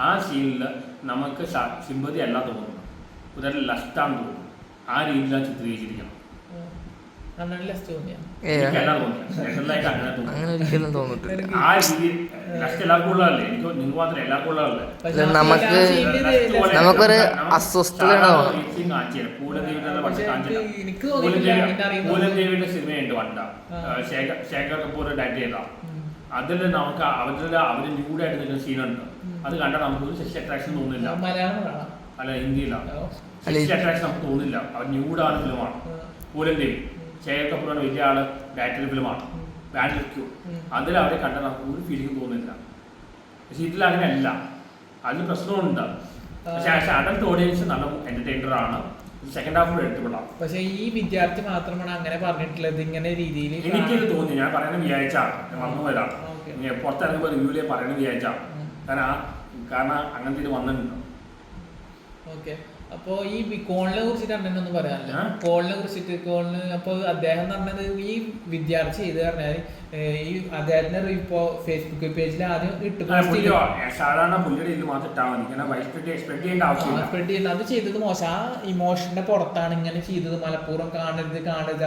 ആ സീനിൽ നമുക്ക് സിമ്പതി അല്ല തോന്നുന്നു, ഉദാഹരണം ലസ്റ്റാന്ന് തോന്നുന്നു. ആ രീതിയിലാണ് ചിത്രീകരിച്ചിരിക്കണം. ആ രീതിയിൽ ലസ്റ്റ് എല്ലാവർക്കും ഉള്ളതല്ലേ, എനിക്ക് നിങ്ങൾക്ക് മാത്രമേ എല്ലാവർക്കും ഉള്ളതല്ലേ. നമുക്കൊരു അസ്വസ്ഥതയാണ്. പൂലദേവിയുടെ സിനിമയുണ്ട് വണ്ട, ശേഖർ കപൂർ ഡയറക്ട് ചെയ്ത. അതിൽ നമുക്ക് അവര് ന്യൂഡായിട്ട് നിൽക്കുന്ന സീനുണ്ട്. അത് കണ്ടാൽ നമുക്ക് സെക്സ് അട്രാക്ഷൻ തോന്നില്ല. അല്ല, ഹിന്ദിയിലാണ്. സെക്സ് അട്രാക്ഷൻ നമുക്ക് തോന്നില്ല. അവർ ന്യൂഡാണ് ഫിലിമാണ്. പൂലദേവി ശേഖർ കപൂറാണ് വലിയ ആള് ഡയറക്ടർ ഫിലിമാണ്. ബാഡ് ക്യൂ അതിൽ അവരെ കണ്ടാൽ നമുക്ക് ഒരു ഫീലിംഗ് തോന്നില്ല. പക്ഷെ ഇതിൽ അങ്ങനെയല്ല, അതിന് പ്രശ്നമുണ്ട്. പക്ഷെ അഡൽട്ട് ഓഡിയൻസ് നല്ല എന്റർടൈനർ ആണ്. സെക്കൻഡ് ഹാഫ് എടുത്തുകൊള്ളാം. പക്ഷെ ഈ വിദ്യാർത്ഥി മാത്രമാണ് അങ്ങനെ പറഞ്ഞിട്ടുള്ളത് ഇങ്ങനെ രീതിയിൽ. എനിക്കിത് തോന്നി, ഞാൻ പറയുന്നത് വിചാരിച്ചാണ്, വന്നു വരാം പുറത്തിറങ്ങുമ്പോൾ റിവ്യൂലേ പറയുന്നത് വിചാരിച്ചാണ്. കാരണം അങ്ങനത്തെ ഇത് വന്നിട്ടുണ്ട്. ഓക്കെ, അപ്പോ ഈ കോളിനെ കുറിച്ചിട്ട് അണ്ണനൊന്നും പറയാനില്ല. കോളിനെ കുറിച്ചിട്ട് അപ്പൊ അദ്ദേഹം പറഞ്ഞത് ഈ വിദ്യാർത്ഥി ചെയ്ത് പറഞ്ഞാൽ ഈ അദ്ദേഹത്തിന്റെ ഇപ്പോ ഫേസ്ബുക്ക് പേജിൽ ആദ്യം അത് ചെയ്തത് മോശം. ആ ഇമോഷന്റെ പുറത്താണ് ഇങ്ങനെ ചെയ്തത്. മലപ്പുറം കാണരുത്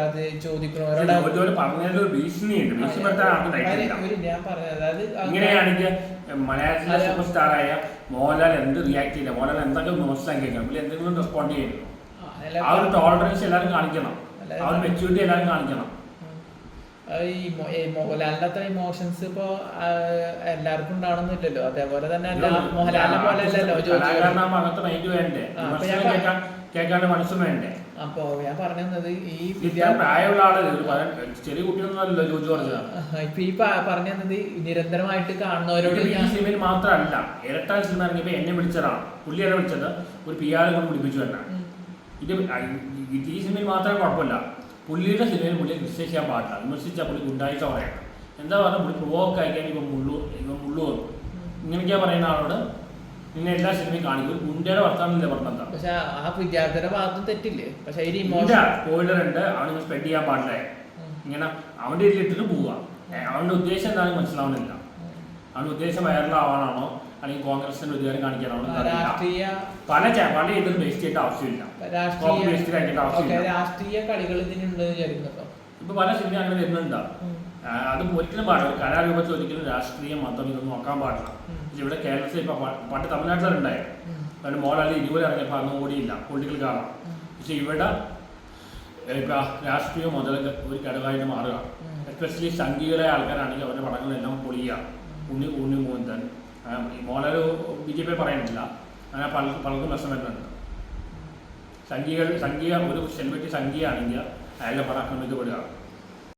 അത് ചോദിക്കുന്നവരോട് ഞാൻ പറഞ്ഞത്, അതായത് മലയാളത്തിലെ സൂപ്പർ സ്റ്റാറായ മോഹൻലാൽ എന്ത് റിയാക്ട് ചെയ്യില്ല, മോഹൻലാൽ എന്തൊക്കെ മോശം കേൾക്കണം, എന്തെങ്കിലും റെസ്പോണ്ട് ചെയ്യണം. ആ ഒരു ടോളറൻസ് എല്ലാവരും കാണിക്കണം, ആ ഒരു മെച്യൂരിറ്റി എല്ലാവരും കാണിക്കണം. ഈ മോഹൻലാലിന്റെ അത്ര ഇമോഷൻസ് ഇപ്പൊ എല്ലാവർക്കും ഉണ്ടാവണമെന്നില്ലല്ലോ. അതേപോലെ തന്നെ മോഹൻലാലിനെ പോലെ അല്ലല്ലോ അങ്ങനത്തെ മൈൻഡ് വേണ്ടേ, കേൾക്കാണ്ട് മനസ്സും വേണ്ടേ. അപ്പൊ ഞാൻ പറഞ്ഞത് ഈ പ്രായമുള്ള ആള് ചെറിയ കുട്ടിയൊന്നും അല്ലല്ലോ ജോജു പറഞ്ഞത്. ഇപ്പൊ ഈ പറഞ്ഞു തന്നത് നിരന്തരമായിട്ട് കാണുന്നവരോട് ഈ സിനിമയിൽ മാത്രമല്ല, ഇരട്ടാൻ സിനിമ ഇറങ്ങിയപ്പോ എന്നെ വിളിച്ചതാണ്, പുള്ളിയെ വിളിച്ചത് ഒരു PR കൊണ്ട് വിളിപ്പിച്ചു തന്നെ. ഇത് ഈ സിനിമയിൽ മാത്രമേ കുഴപ്പമില്ല, പുള്ളിയുടെ സിനിമയിൽ പുള്ളിയെ വിശ്വസിക്കാൻ പാടില്ല. വിമർശിച്ചാൽ പുള്ളി ഗുണ്ടായിച്ച പറയണം. എന്താ പറഞ്ഞാൽ പുള്ളി പ്രൊവോക്ക് അയക്കാൻ ഇപ്പം മുള്ളു വന്നു ഇങ്ങനെയൊക്കെയാ പറയുന്ന ആളോട് പിന്നെ എല്ലാ സിനിമയും കാണിക്കും. ഗുണ്ടയുടെ വർത്താനില്ല പറഞ്ഞത്. പക്ഷെ ആ വിദ്യാർത്ഥിയുടെ ഭാഗത്തും തെറ്റില്ലേ. പക്ഷെ സ്പോയിലർ ഉണ്ട്, അവന് സ്പ്രെഡ് ചെയ്യാൻ പാടില്ല. ഇങ്ങനെ അവന്റെ ഇതിലിട്ടിട്ട് പോവുക. അവന്റെ ഉദ്ദേശം എന്താണെന്ന് മനസ്സിലാവുന്നില്ല. അവന്റെ ഉദ്ദേശം വൈറലാവാനാണോ അല്ലെങ്കിൽ കോൺഗ്രസിന്റെ ഉദ്യോഗം കാണിക്കാനാണോ പല ഇതിൽ വേസ്റ്റ് ചെയ്യേണ്ട ആവശ്യമില്ല. രാഷ്ട്രീയ കളികൾ ഇതിനുണ്ട് വിചാരിക്കുന്നുണ്ടോ? ഇപ്പൊ പല സിനിമ അങ്ങനെ വരുന്നുണ്ട്. അത് ഒരിക്കലും പാടില്ല, കലാരൂപത്തിൽ ഒരിക്കലും രാഷ്ട്രീയം മതം ഇതൊന്നും നോക്കാൻ പാടില്ല. ഇവിടെ കേരളത്തിൽ ഇപ്പൊ പണ്ട് തമിഴ്നാട്ടിലുണ്ടായിരുന്നു. കാരണം മോഹൻലാൽ 20 ഇറങ്ങിയപ്പോൾ അന്ന് ഓടിയില്ല, പൊളിറ്റിക്കൽ കാണാം. പക്ഷെ ഇവിടെ രാഷ്ട്രീയം മുതൽ ഒരു ഘടകമായിട്ട് മാറുക. എസ്പെഷ്യലി സംഘീയരായ ആൾക്കാരാണെങ്കിൽ അവരുടെ പടങ്ങളെല്ലാം പൊളിയുക. ഉണ്ണി മോഹൻദൻ മോഹൻലാൽ BJP പറയുന്നില്ല, അങ്ങനെ പലർക്കും പ്രശ്നം വരുന്നുണ്ട്. സംഘീയ ഒരു സെലിബ്രിറ്റി സംഘീയാണെങ്കിൽ അയാളുടെ പടം ആക്രമിക്കപ്പെടുക.